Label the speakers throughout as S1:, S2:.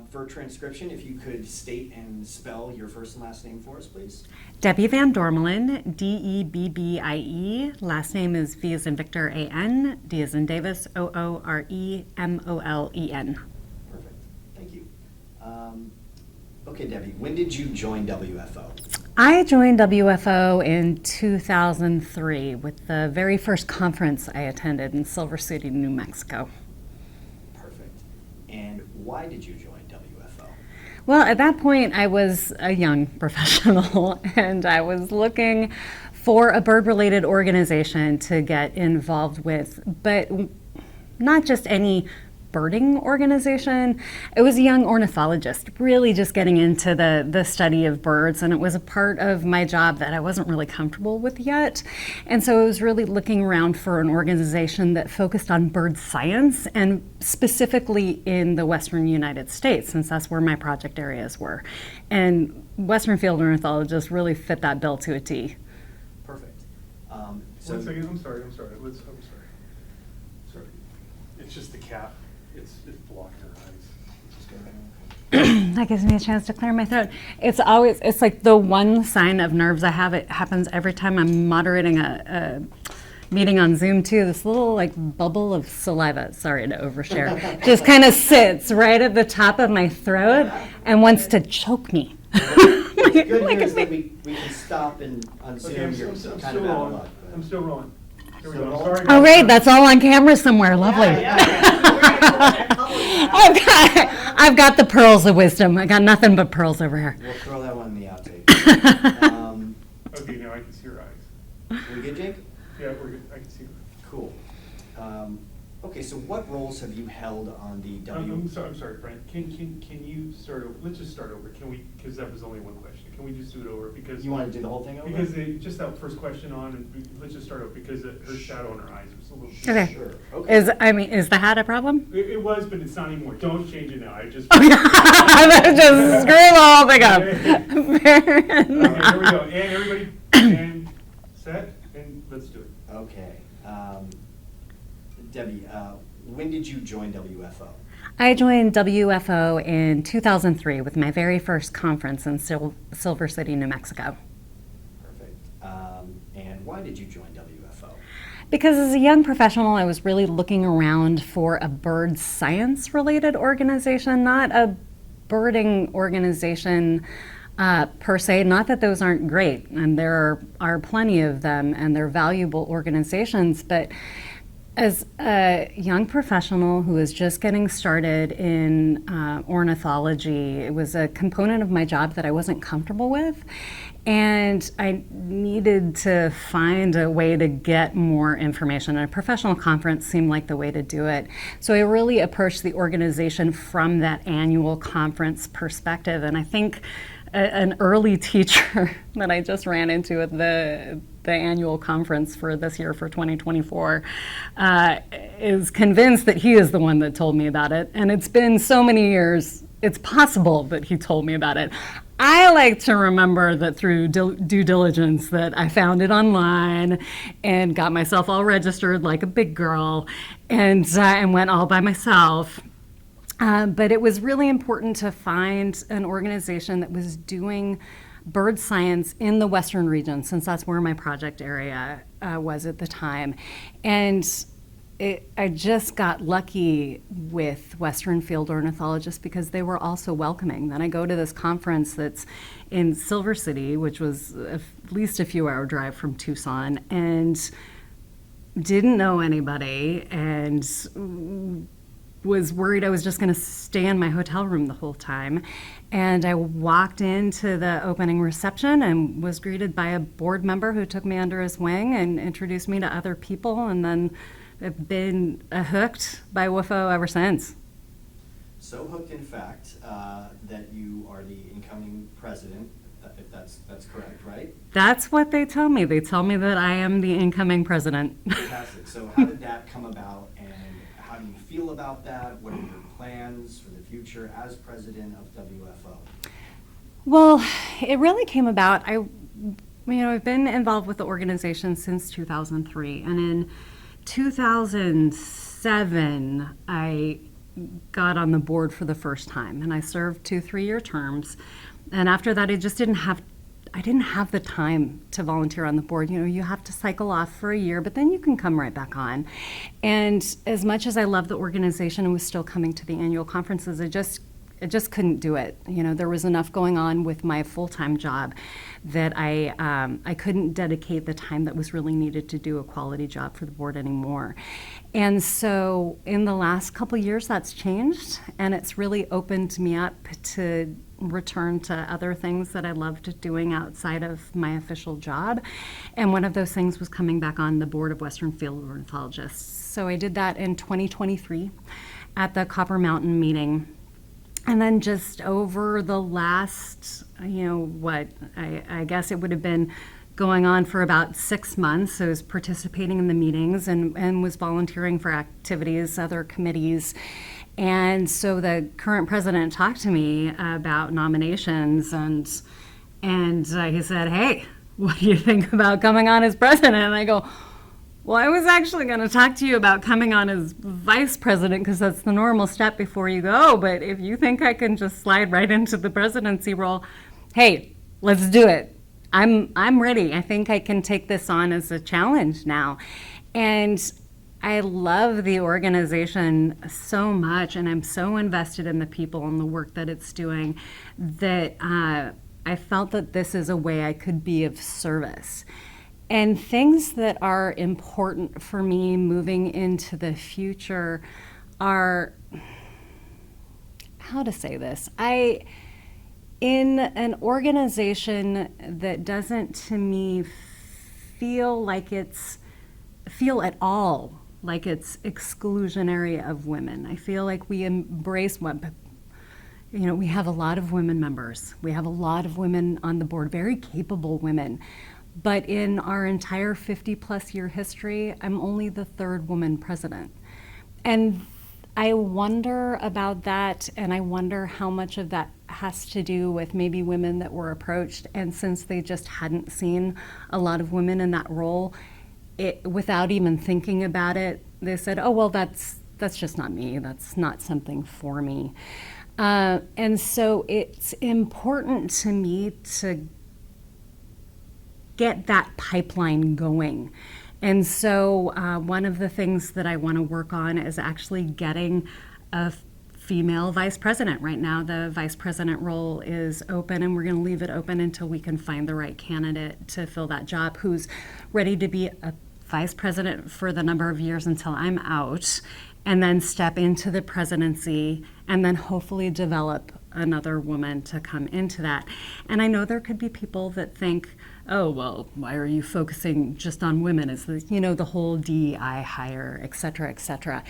S1: For transcription, if you could state and spell your first and last name for us, please.
S2: Debbie Van Dormelen, Debbie. Last name is V as in Victor, A-N, D as in Davis, Ooremolen.
S1: Perfect. Thank you. Okay, Debbie, when did you join WFO?
S2: I joined WFO in 2003 with the very first conference I attended in Silver City, New Mexico.
S1: Perfect. And why did you join WFO?
S2: Well, at that point, I was a young professional and I was looking for a bird-related organization to get involved with, but not just any birding organization. It was a young ornithologist, really just getting into the study of birds, and it was a part of my job that I wasn't really comfortable with yet. And so I was really looking around for an organization that focused on bird science, and specifically in the Western United States, since that's where my project areas were. And Western field ornithologists really fit that bill to a T.
S1: Perfect.
S3: One second, I'm sorry. Sorry. It's just the cap. It's blocking her eyes.
S2: That gives me a chance to clear my throat. It's like the one sign of nerves I have. It happens every time I'm moderating a meeting on Zoom too. This little like bubble of saliva, sorry to overshare, just kind of sits right at the top of my throat and wants to choke me.
S1: The good news is that we can stop and on Zoom.
S3: Okay,
S1: You're
S3: I'm
S1: kind
S3: still
S1: of out of
S3: rolling.
S1: luck.
S3: I'm still rolling. Here we
S1: So
S3: go.
S1: roll.
S3: Sorry,
S2: Oh,
S3: guys.
S2: great, that's all on camera somewhere. Lovely. I've got the pearls of wisdom. I got nothing but pearls over here.
S1: We'll throw that one in the outtake.
S3: Okay, now I can see your eyes.
S1: We good, Jake?
S3: Yeah, we're good. I can see her.
S1: Cool. Okay, so what roles have you held on the
S3: I'm sorry, Frank. Can you start over? Let's just start over. Can we, because that was only one question. Can we just do it over? Because
S1: You want to do the whole thing over?
S3: Because just that first question on, and let's just start over, because her shadow on her eyes was a little.
S2: Okay.
S1: Sure. Okay.
S2: Is the hat a problem?
S3: It was, but it's not anymore. Don't change it now. I just.
S2: Just screw the whole thing up.
S3: Okay, here we go. And everybody, and set, and let's do it.
S1: Okay. Debbie, when did you join WFO?
S2: I joined WFO in 2003 with my very first conference in Silver City, New Mexico.
S1: Perfect. And why did you join WFO?
S2: Because as a young professional, I was really looking around for a bird science related organization, not a birding organization per se. Not that those aren't great, and there are plenty of them, and they're valuable organizations, but as a young professional who was just getting started in ornithology, it was a component of my job that I wasn't comfortable with, and I needed to find a way to get more information, and a professional conference seemed like the way to do it. So I really approached the organization from that annual conference perspective, and I think an early teacher that I just ran into at the annual conference for this year for 2024 is convinced that he is the one that told me about it. And it's been so many years, it's possible that he told me about it. I like to remember that through due diligence that I found it online and got myself all registered like a big girl and went all by myself. But it was really important to find an organization that was doing bird science in the Western region, since that's where my project area was at the time. And I just got lucky with Western field ornithologists because they were also welcoming. Then I go to this conference that's in Silver City, which was at least a few-hour drive from Tucson, and didn't know anybody, and was worried I was just going to stay in my hotel room the whole time. And I walked into the opening reception and was greeted by a board member who took me under his wing and introduced me to other people, and then I've been hooked by WFO ever since.
S1: So hooked, in fact, that you are the incoming president, if that's correct, right?
S2: That's what they tell me. They tell me that I am the incoming president.
S1: Fantastic. So how did that come about, and how do you feel about that? What are your plans for the future as president of WFO?
S2: Well, it really came about. I've been involved with the organization since 2003, and in 2007, I got on the board for the first time, and I served 2 3-year terms. And after that, I didn't have the time to volunteer on the board. You know, you have to cycle off for a year, but then you can come right back on. And as much as I love the organization and was still coming to the annual conferences, I just couldn't do it. You know, there was enough going on with my full-time job that I couldn't dedicate the time that was really needed to do a quality job for the board anymore. And so in the last couple years, that's changed, and it's really opened me up to return to other things that I loved doing outside of my official job. And one of those things was coming back on the board of Western Field Ornithologists. So I did that in 2023 at the Copper Mountain meeting. And then just over the last, I guess it would have been going on for about 6 months. I was participating in the meetings and was volunteering for activities, other committees. And so the current president talked to me about nominations, and he said, "Hey, what do you think about coming on as president?" And I go, "Well, I was actually going to talk to you about coming on as vice president because that's the normal step before you go. But if you think I can just slide right into the presidency role, hey, let's do it. I'm ready. I think I can take this on as a challenge now." And I love the organization so much, and I'm so invested in the people and the work that it's doing that I felt that this is a way I could be of service. And things that are important for me moving into the future are, how to say this? In an organization that doesn't, to me, feel at all like it's exclusionary of women. I feel like we embrace women. You know, we have a lot of women members. We have a lot of women on the board, very capable women. But in our entire 50-plus year history, I'm only the 3rd woman president. And I wonder about that, and I wonder how much of that has to do with maybe women that were approached, and since they just hadn't seen a lot of women in that role, without even thinking about it, they said, "Oh, well, that's just not me. That's not something for me." And so it's important to me to get that pipeline going. And so one of the things that I want to work on is actually getting a female vice president. Right now, the vice president role is open, and we're going to leave it open until we can find the right candidate to fill that job who's ready to be a vice president for the number of years until I'm out, and then step into the presidency, and then hopefully develop another woman to come into that. And I know there could be people that think, "Oh, well, why are you focusing just on women? Is the whole DEI hire, et cetera, et cetera."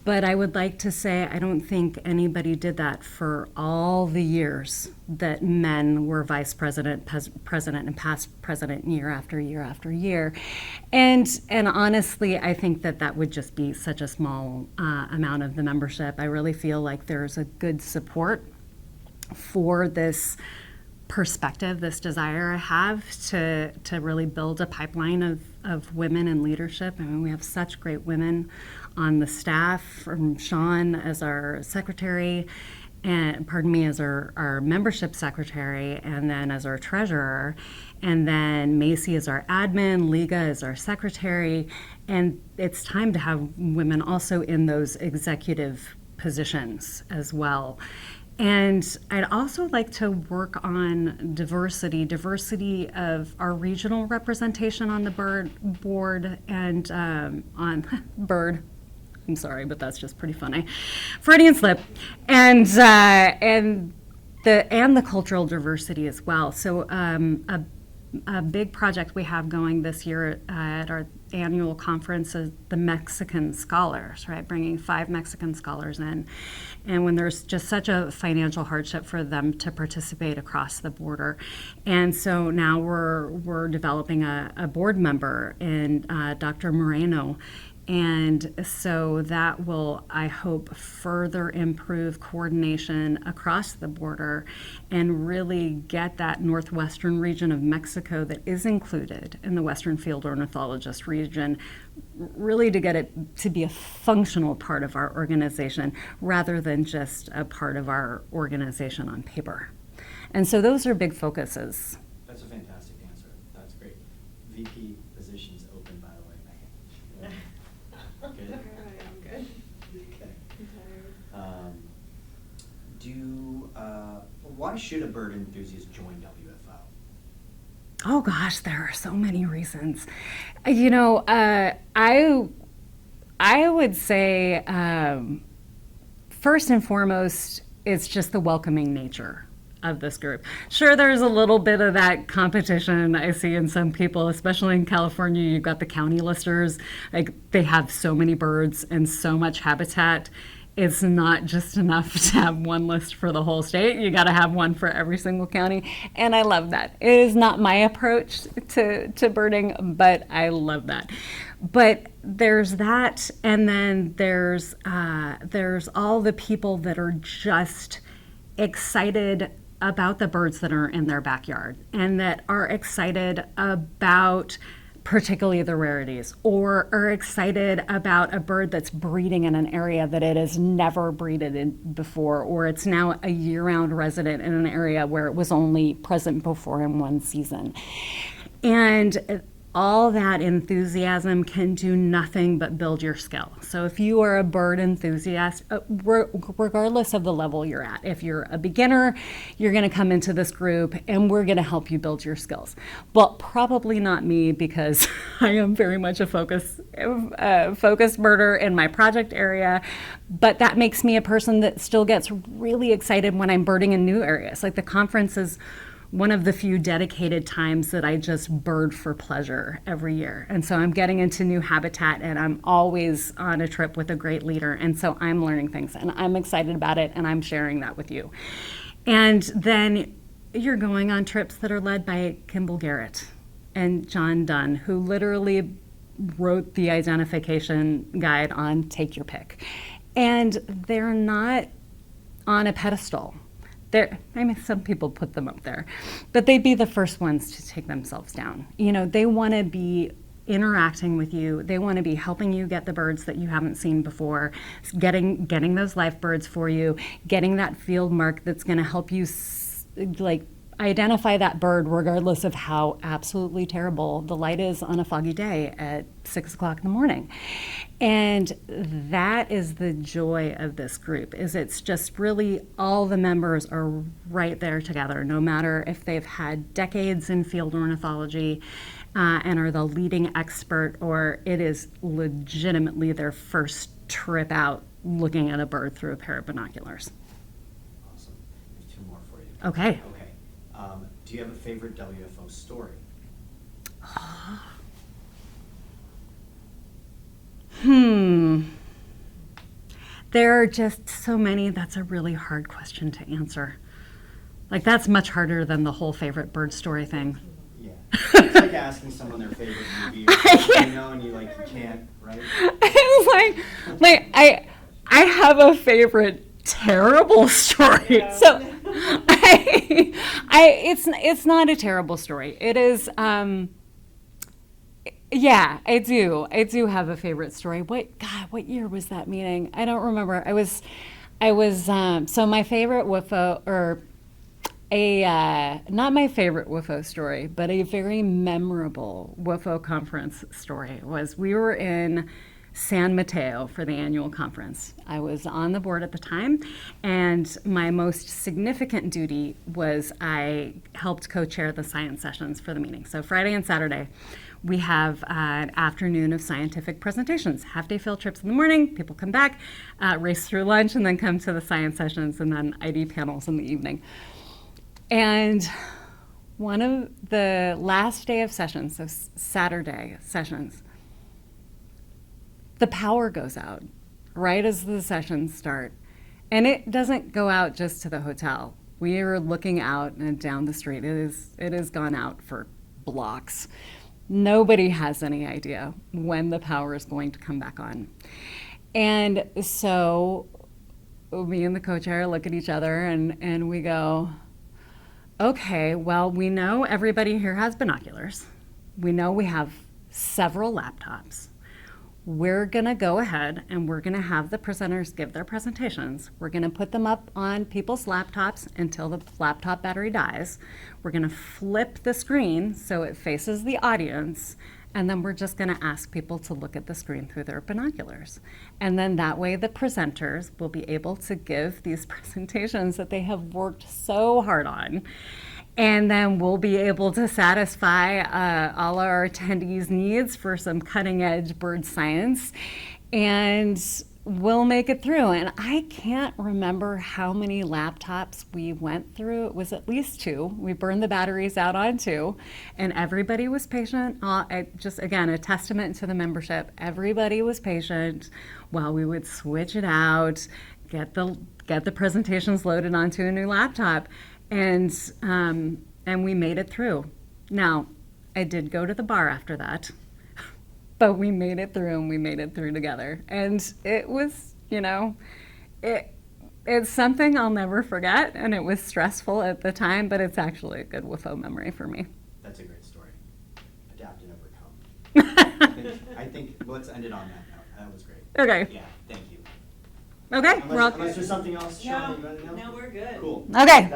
S2: But I would like to say I don't think anybody did that for all the years that men were vice president, president, and past president year after year after year. And honestly, I think that would just be such a small amount of the membership. I really feel like there's a good support for this perspective, this desire I have to really build a pipeline of women in leadership. I mean, we have such great women on the staff, from Sean as our secretary, and as our membership secretary, and then as our treasurer, and then Macy as our admin, Liga as our secretary, and it's time to have women also in those executive positions as well. And I'd also like to work on diversity of our regional representation on the board and on bird. I'm sorry, but that's just pretty funny. Freudian slip, and the cultural diversity as well. So a big project we have going this year at our annual conference is the Mexican scholars, right? Bringing 5 Mexican scholars in. And when there's just such a financial hardship for them to participate across the border. And so now we're developing a board member in Dr. Moreno. And so that will, I hope, further improve coordination across the border and really get that northwestern region of Mexico that is included in the Western Field Ornithologist region, really to get it to be a functional part of our organization rather than just a part of our organization on paper. And so those are big focuses.
S1: That's a fantastic answer. That's great. VP positions open, by the way, Megan. Good?
S4: I'm good.
S1: Okay.
S4: I'm tired.
S1: Why should a bird enthusiast join WFO?
S2: Oh gosh, there are so many reasons. You know, I would say first and foremost, it's just the welcoming nature of this group. Sure, there's a little bit of that competition I see in some people, especially in California. You've got the county listers, like they have so many birds and so much habitat. It's not just enough to have one list for the whole state. You got to have one for every single county, and I love that. It is not my approach to birding, but I love that. But there's that, and then there's all the people that are just excited about the birds that are in their backyard and that are excited about particularly the rarities, or are excited about a bird that's breeding in an area that it has never breeded in before, or it's now a year-round resident in an area where it was only present before in one season. And all that enthusiasm can do nothing but build your skill. So if you are a bird enthusiast, regardless of the level you're at, if you're a beginner, you're going to come into this group and we're going to help you build your skills. Well, probably not me, because I am very much a focused birder in my project area, but that makes me a person that still gets really excited when I'm birding in new areas. Like the conference is one of the few dedicated times that I just bird for pleasure every year. And so I'm getting into new habitat, and I'm always on a trip with a great leader. And so I'm learning things, and I'm excited about it, and I'm sharing that with you. And then you're going on trips that are led by Kimball Garrett and John Dunn, who literally wrote the identification guide on Take Your Pick. And they're not on a pedestal. Some people put them up there, but they'd be the first ones to take themselves down. You know, they want to be interacting with you. They want to be helping you get the birds that you haven't seen before, getting those live birds for you, getting that field mark that's going to help you identify that bird regardless of how absolutely terrible the light is on a foggy day at 6 o'clock in the morning. And that is the joy of this group, is it's just really all the members are right there together, no matter if they've had decades in field ornithology and are the leading expert, or it is legitimately their first trip out looking at a bird through a pair of binoculars.
S1: Awesome. There's two more for you.
S2: Okay.
S1: Okay. Do you have a favorite WFO story?
S2: There are just so many. That's a really hard question to answer. Like, that's much harder than the whole favorite bird story thing.
S1: Yeah. It's like asking someone their favorite movie or something, you know, and you can't, right?
S2: It's like I have a favorite terrible story.
S4: Yeah.
S2: So it's not a terrible story. It is yeah, I do have a favorite story. What year was that meeting? I don't remember. I was so my favorite WFO, or not my favorite WFO story, but a very memorable WFO conference story was we were in San Mateo for the annual conference. I was on the board at the time, and my most significant duty was I helped co-chair the science sessions for the meeting. So Friday and Saturday, we have an afternoon of scientific presentations, half-day field trips in the morning, people come back, race through lunch, and then come to the science sessions, and then ID panels in the evening. And one of the last day of sessions, so Saturday sessions, the power goes out right as the sessions start. And it doesn't go out just to the hotel. We are looking out and down the street. It has gone out for blocks. Nobody has any idea when the power is going to come back on. And so me and the co-chair look at each other and we go, okay, well, we know everybody here has binoculars. We know we have several laptops. We're going to go ahead and we're going to have the presenters give their presentations. We're going to put them up on people's laptops until the laptop battery dies. We're going to flip the screen so it faces the audience, and then we're just going to ask people to look at the screen through their binoculars. And then that way the presenters will be able to give these presentations that they have worked so hard on. And then we'll be able to satisfy all our attendees' needs for some cutting edge bird science. And we'll make it through. And I can't remember how many laptops we went through. It was at least 2. We burned the batteries out on 2. And everybody was patient. Just, again, a testament to the membership. Everybody was patient while we would switch it out, get the presentations loaded onto a new laptop. And we made it through. Now, I did go to the bar after that, but we made it through and we made it through together. And it was, it's something I'll never forget, and it was stressful at the time, but it's actually a good WFO memory for me.
S1: That's a great story. Adapt and overcome. I think let's end it on that note. That was great.
S2: Okay.
S1: Yeah, thank you.
S2: Okay.
S1: Unless there's something else, Sean, that you want to know?
S4: No, we're good.
S1: Cool.
S2: Okay.